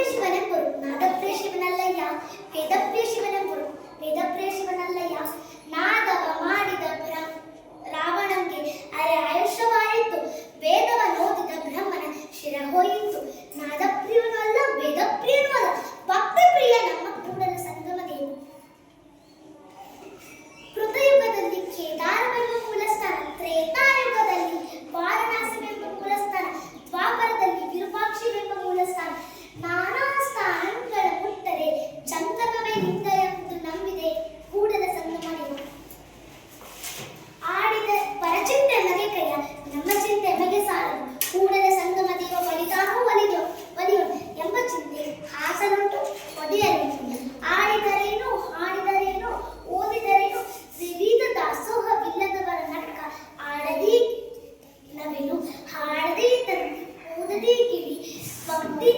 ಶಿವನೇ ಪೊರು ನಾದಪ್ರಿಯ ಶಿವನಲ್ಲಯ್ಯ ವೇದಪ್ರಿಯ ಶಿವನೇ ಪೊರು ವೇದಪ್ರಿಯ ಶಿವನಲ್ಲಯ್ಯ ನಾದವ ಮಾಡಿದ ರಾವಣಂಗೆ ಆಯುಷ್ಯವಾಯಿತು ವೇದವನ್ನು ಓದಿದ ಬ್ರಹ್ಮನ ಶಿರ ಹೋಯಿತು ನಾದಪ್ರಿಯನೂ ಅಲ್ಲ ವೇದಪ್ರಿಯನೂ ಅಲ್ಲ ಭಕ್ತಿ ಪ್ರಿಯ ನಮ್ಮ ಕೂಡಲ ಸಂಗಮ ದೇವ ಕೃತಯುಗದಲ್ಲಿ ಕೇದಾರವೆಂಬ ಮೂಲಸ್ಥಾನ ತ್ರೇತಾಯುಗದಲ್ಲಿ ವಾರಣಾಸಿವೆಂಬ ಮೂಲಸ್ಥಾನ ದ್ವಾಪರದಲ್ಲಿ ವಿರೂಪಾಕ್ಷಿವೆಂಬ ಮೂಲಸ್ಥಾನ ನಾನಾ ಸ್ಥಾನಗಳ ಮುಟ್ಟರೆ ಜಂಗಮವೇ ಲಿಂಗ ಎಂದು ನಂಬಿದೆ ಕೂಡಲ ಸಂಗಮ ದೇವ ಆಡಿದ ಪರಚಿಂತೆ ನಗೆ ಕೈಯ ನಮ್ಮ ಚಿಂತೆ ಮಗೆ ಸಾಲದು ಕೂಡಲ ಸಂಗಮ ದೇವ ಒಲಿತಾನೋ ಒಲಿಯೋ ಎಂಬ ಚಿಂತೆ ಹಾಸನುಂಟು ಒಡೆಯಲು ಆಡಿದರೇನು ಹಾಡಿದರೇನು ಓದಿದರೇನು ವಿವಿಧ ದಾಸೋಹವಿಲ್ಲದವರ ನಾಟಕ ಆಡದಿ ನವಿಲು ಹಾಡದಿ ತಂತಿ ಓದದಿ ಕಿವಿ ಭಕ್ತಿ